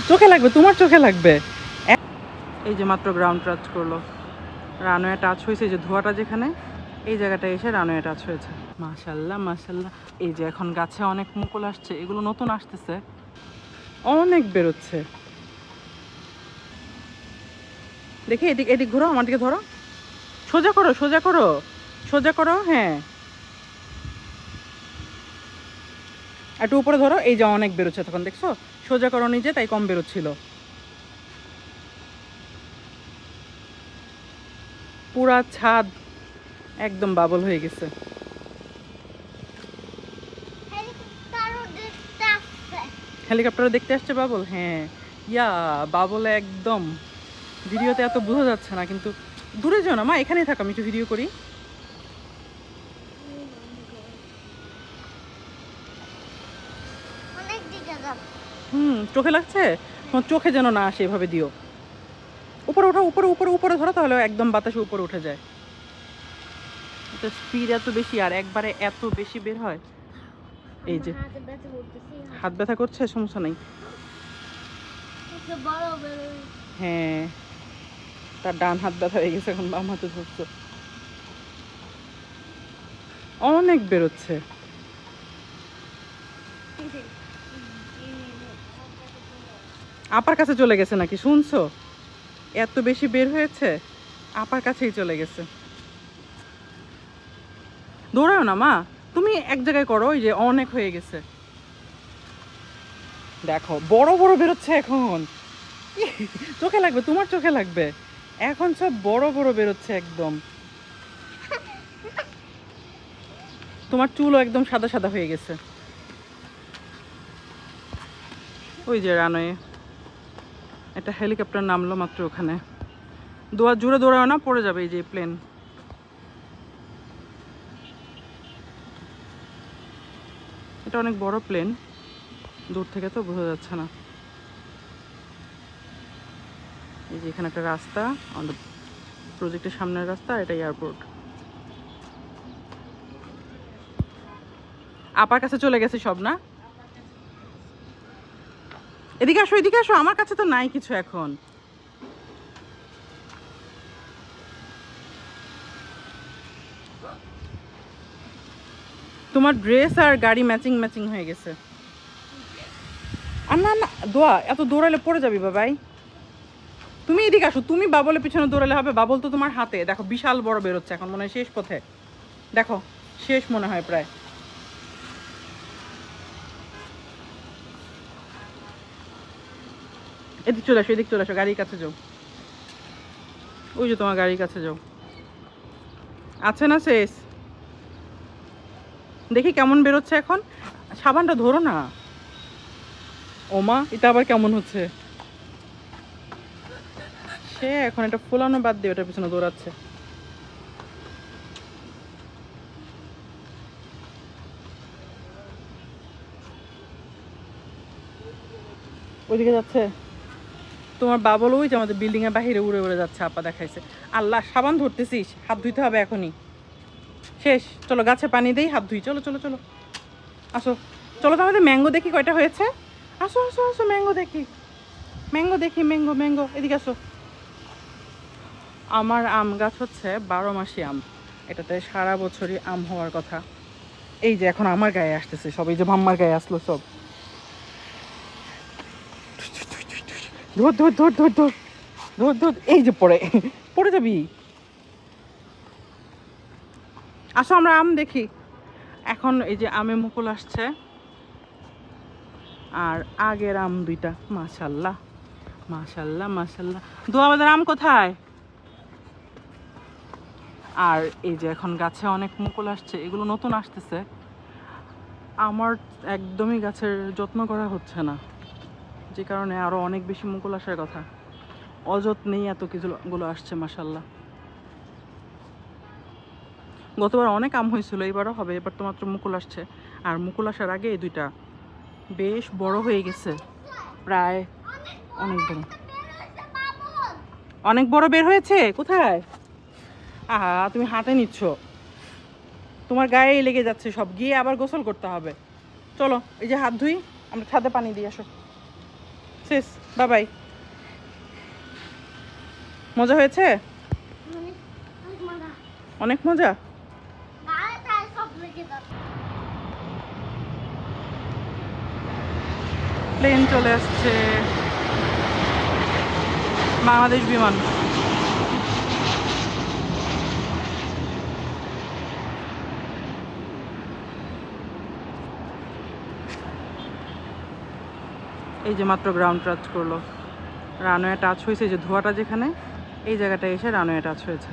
চোখে লাগবে, তোমার চোখে লাগবে। এই যে মাত্র গ্রাউন্ড টাচ করলো, রানওয়ে টাচ হয়েছে, যে ধোয়াটা যেখানে এই জায়গাটায় এসে রানওয়ে টাচ হয়েছে। মাশাল্লাহ মাশাল্লাহ। এই যে এখন গাছে অনেক মুকুল আসছে, এগুলো নতুন আসতেছে, অনেক বেরোচ্ছে। দেখি এদিক এদিক ঘোরো, আমার দিকে ধরো, সোজা করো সোজা করো সোজা করো, হ্যাঁ একটু উপরে ধরো। এই যে অনেক বেরোচ্ছে, তখন দেখছো সোজা করো নিজে, তাই কম বেরোচ্ছিল। পুরা ছাদ একদম বাবল হয়ে গেছে। হেলিকপ্টারও দেখতে আসছে বাবল, হ্যাঁ ইয়া বাবলে একদম। ভিডিওতে এত বোঝা যাচ্ছে না, কিন্তু দূরে যাও না মা, এখানেই থাকো, আমি একটু ভিডিও করি। চোখে লাগছে, তোমার চোখে যেন না আসে, এভাবে দিও। উপরে ওঠো, উপরে উপরে উপরে ধরো, তাহলে একদম বাতাসে উপরে উঠে যায়। এটা স্পিড এত বেশি, আর একবারে এত বেশি বের হয়। এই যে হাত ব্যথা করছে, সমস্যা নেই। হ্যাঁ, তার ডান হাত ব্যথা হয়ে গেছে, এখন বাম হাতে ধরছে। অনেক বেরোচ্ছে। আপার কাছে চলে গেছে নাকি, শুনছো? এত বেশি বের হয়েছে, আপার কাছেই চলে গেছে। দৌড়াও না মা, তুমি এক জায়গায় করো, ওই যে অনেক হয়ে গেছে। দেখো বড় বড় বেরোচ্ছে এখন। চোখে লাগবে, তোমার চোখে লাগবে। এখন সব বড় বড় বেরোচ্ছে একদম। তোমার চুলও একদম সাদা সাদা হয়ে গেছে। ওই যে রানওয়ে, একটা হেলিকপ্টার নামলো মাত্র ওখানে। জোরে দৌড়াও না, পড়ে যাবে। এই যে প্লেন, এটা অনেক বড় প্লেন, দূর থেকে তো বোঝা যাচ্ছে না। এই যে এখানে একটা রাস্তা, আমাদের প্রজেক্টের সামনের রাস্তা, এটা এয়ারপোর্ট। আপার কাছে চলে গেছে সব না? এদিকে আসো, এদিকে আসো, আমার কাছে তো নাই কিছু এখন। তোমার ড্রেস আর গাড়ি ম্যাচিং ম্যাচিং হয়ে গেছে। আর না না, দোয়া এত দৌড়ালে পড়ে যাবি বাবাই। তুমি এদিকে আসো, তুমি বাবলের পিছনে দৌড়ালে হবে? বাবল তো তোমার হাতে, দেখো বিশাল বড় বেরোচ্ছে, এখন মনে হয় শেষ পথে। দেখো শেষ মনে হয় প্রায়। এদিক চলে আসো, এদিক চলে আসো, গাড়ির কাছে যাও। ওই যে তোমার গাড়ির কাছে যাও। আছে না শেষ? দেখি কেমন বেরোচ্ছে এখন। সাবানটা ধরো না। ওমা, এটা আবার কেমন হচ্ছে? সে এখন এটা ফুলানো বাদ দিয়ে ওটার পিছনে দৌড়াচ্ছে। ওইদিকে যাচ্ছে তোমার বাবল, ওই যে আমাদের বিল্ডিং এর বাহিরে উড়ে উড়ে যাচ্ছে, আপা দেখাইছে। আল্লাহ, সাবান ধরতেছিস, হাত ধুইতে হবে এখনই। শেষ, চলো গাছে পানি দেই, হাত ধুই, চলো চলো চলো। আসো, চলো তো আমাদের ম্যাঙ্গো দেখি কয়টা হয়েছে। আসো আসো আসো, ম্যাঙ্গো দেখি, ম্যাঙ্গো দেখি, ম্যাঙ্গো ম্যাঙ্গো, এদিকে আসো। আমার আম গাছ হচ্ছে 12 মাসি আম, এটাতে সারা বছরই আম হওয়ার কথা। এই যে এখন আমার গায়ে আসতেছে সব, এই যে মাম্মার গায়ে আসলো সব। ধর ধর ধর ধর ধর ধর ধর, এই যে পড়ে পড়ে যাবি। আসো আমরা আম দেখি। এখন এই যে আমে মুকুল আসছে, আর আগের আম দুইটা, মাশাল্লাহ মাশাল্লাহ মাশাল্লাহ। দোয়া, আমাদের আম কোথায়? আর এই যে এখন গাছে অনেক মুকুল আসছে, এগুলো নতুন আসতেছে। আমার একদমই গাছের যত্ন করা হচ্ছে না, যে কারণে আরো অনেক বেশি মুকুল আসার কথা। অযত্নেই এত কিছুগুলো আসছে, মাশাল্লাহ। গতবার অনেক আম হয়েছিল, এবারও হবে, এবার তো মাত্র মুকুল আসছে। আর মুকুল আসার আগে এই দুইটা বেশ বড় হয়ে গেছে, প্রায় অনেক বড়, অনেক বড় বের হয়েছে। কোথায়? আহা, তুমি হাতে নিচ্ছ, তোমার গায়ে লেগে যাচ্ছে সব, গিয়ে আবার গোসল করতে হবে। চলো এই যে হাত ধুই। আমরা ছাদে পানি দিয়ে আসো। শেষ, বাবাই। মজা হয়েছে? অনেক মজা। প্লেন চলে আসছে, বাংলাদেশ বিমান। এই যে মাত্র গ্রাউন্ড টাচ করলো, রানওয়ে টাচ হয়েছে, যে ধোঁয়াটা যেখানে, এই জায়গাটায় এসে রানওয়ে টাচ হয়েছে।